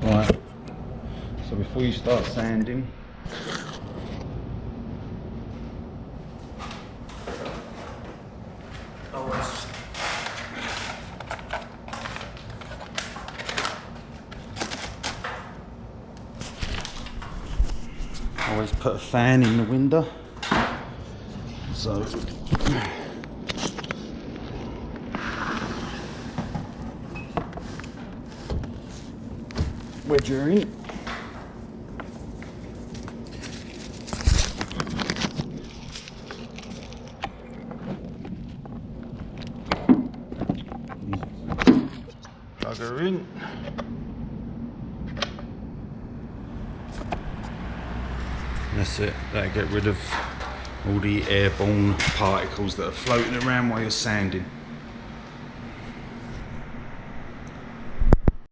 Right, so before you start sanding, always put a fan in the window. So wedge her in. Plug her in. That's it. That'll get rid of all the airborne particles that are floating around while you're sanding.